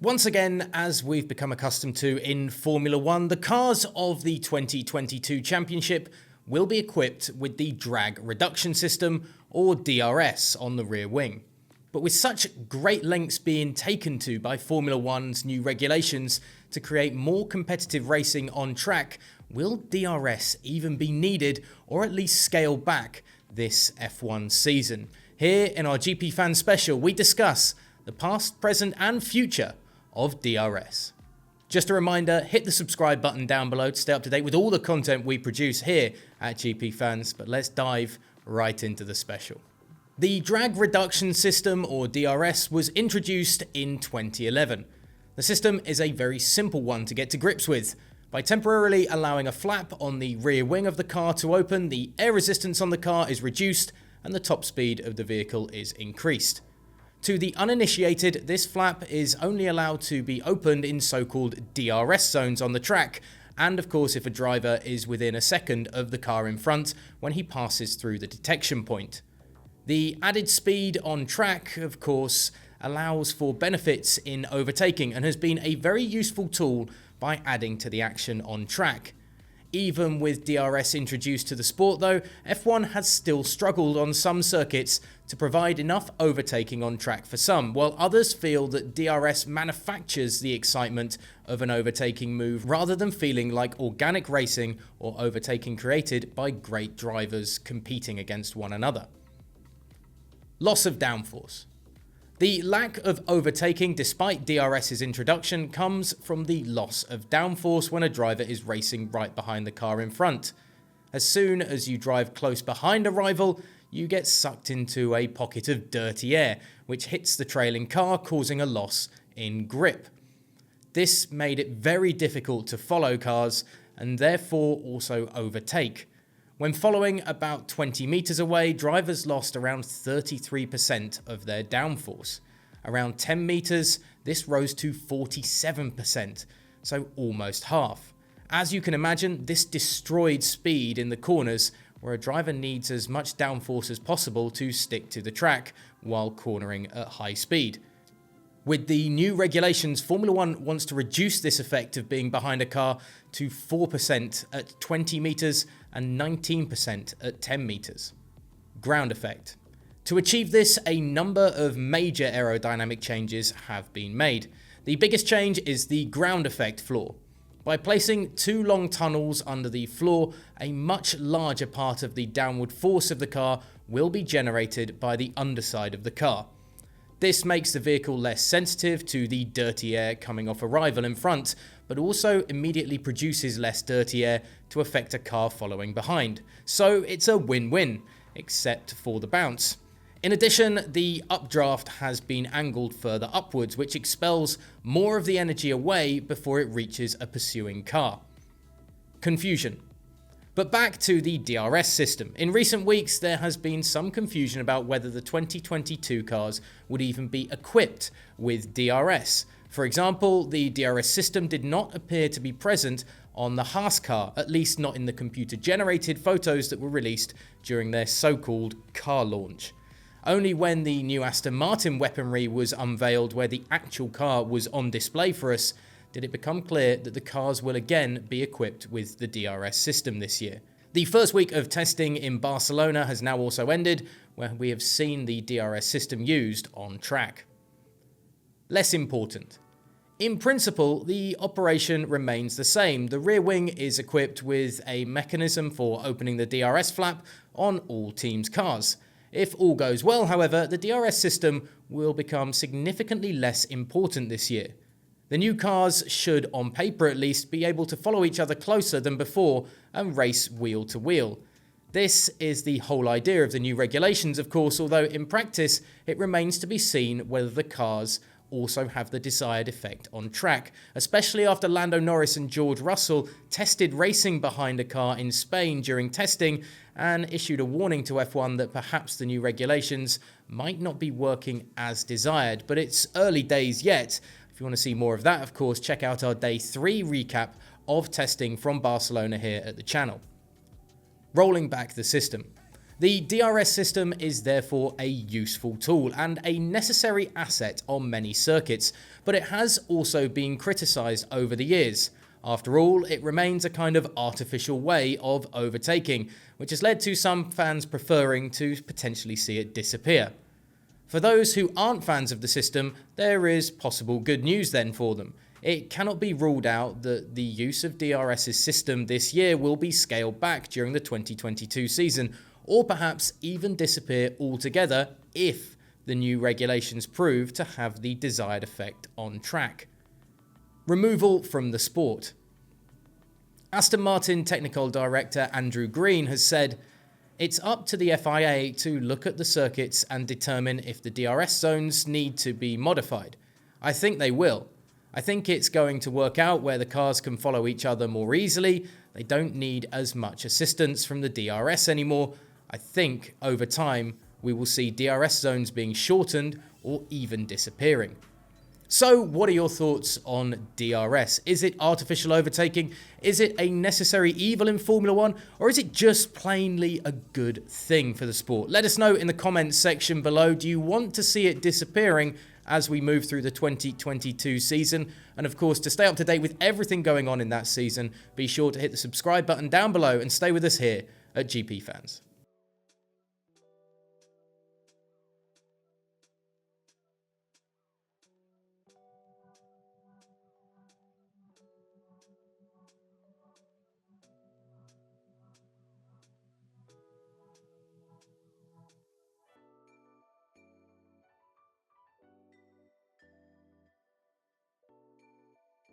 Once again, as we've become accustomed to in Formula One, the cars of the 2022 championship will be equipped with the drag reduction system, or DRS, on the rear wing. But with such great lengths being taken to by Formula One's new regulations to create more competitive racing on track, will DRS even be needed or at least scale back this F1 season? Here in our GPFans Special, we discuss the past, present and future of DRS. Just a reminder, hit the subscribe button down below to stay up to date with all the content we produce here at GPFans, but let's dive right into the special. The drag reduction system, or DRS, was introduced in 2011. The system is a very simple one to get to grips with. By temporarily allowing a flap on the rear wing of the car to open, the air resistance on the car is reduced and the top speed of the vehicle is increased. To the uninitiated, this flap is only allowed to be opened in so-called DRS zones on the track, and of course if a driver is within a second of the car in front when he passes through the detection point. The added speed on track, of course, allows for benefits in overtaking and has been a very useful tool by adding to the action on track. Even with DRS introduced to the sport though, F1 has still struggled on some circuits to provide enough overtaking on track for some, while others feel that DRS manufactures the excitement of an overtaking move rather than feeling like organic racing or overtaking created by great drivers competing against one another. Loss of downforce. The lack of overtaking despite DRS's introduction comes from the loss of downforce when a driver is racing right behind the car in front. As soon as you drive close behind a rival, you get sucked into a pocket of dirty air, which hits the trailing car, causing a loss in grip. This made it very difficult to follow cars and therefore also overtake. When following about 20 meters away, drivers lost around 33% of their downforce. Around 10 meters, this rose to 47%, so almost half. As you can imagine, this destroyed speed in the corners, where a driver needs as much downforce as possible to stick to the track while cornering at high speed. With the new regulations, Formula One wants to reduce this effect of being behind a car to 4% at 20 meters and 19% at 10 meters. Ground effect. To achieve this, a number of major aerodynamic changes have been made. The biggest change is the ground effect floor. By placing two long tunnels under the floor, a much larger part of the downward force of the car will be generated by the underside of the car. This makes the vehicle less sensitive to the dirty air coming off a rival in front, but also immediately produces less dirty air to affect a car following behind. So it's a win-win, except for the bounce. In addition, the updraft has been angled further upwards, which expels more of the energy away before it reaches a pursuing car. Confusion. But back to the DRS system. In recent weeks, there has been some confusion about whether the 2022 cars would even be equipped with DRS. For example, the DRS system did not appear to be present on the Haas car, at least not in the computer-generated photos that were released during their so-called car launch. Only when the new Aston Martin weaponry was unveiled, where the actual car was on display for us, did it become clear that the cars will again be equipped with the DRS system this year. The first week of testing in Barcelona has now also ended, where we have seen the DRS system used on track. Less important. In principle, the operation remains the same. The rear wing is equipped with a mechanism for opening the DRS flap on all teams' cars. If all goes well, however, the DRS system will become significantly less important this year. The new cars should, on paper at least, be able to follow each other closer than before and race wheel to wheel. This is the whole idea of the new regulations, of course, although in practice it remains to be seen whether the cars also have the desired effect on track, especially after Lando Norris and George Russell tested racing behind a car in Spain during testing and issued a warning to F1 that perhaps the new regulations might not be working as desired. But it's early days yet. If you want to see more of that, of course, check out our Day 3 recap of testing from Barcelona here at the channel. Rolling back the system. The DRS system is therefore a useful tool and a necessary asset on many circuits, but it has also been criticised over the years. After all, it remains a kind of artificial way of overtaking, which has led to some fans preferring to potentially see it disappear. For those who aren't fans of the system, there is possible good news then for them. It cannot be ruled out that the use of DRS's system this year will be scaled back during the 2022 season, or perhaps even disappear altogether if the new regulations prove to have the desired effect on track. Removal from the sport. Aston Martin Technical Director Andrew Green has said, "It's up to the FIA to look at the circuits and determine if the DRS zones need to be modified. I think they will. I think it's going to work out where the cars can follow each other more easily. They don't need as much assistance from the DRS anymore. I think over time we will see DRS zones being shortened or even disappearing." So what are your thoughts on DRS? Is it artificial overtaking? Is it a necessary evil in Formula 1? Or is it just plainly a good thing for the sport? Let us know in the comments section below. Do you want to see it disappearing as we move through the 2022 season? And of course, to stay up to date with everything going on in that season, be sure to hit the subscribe button down below and stay with us here at GP Fans.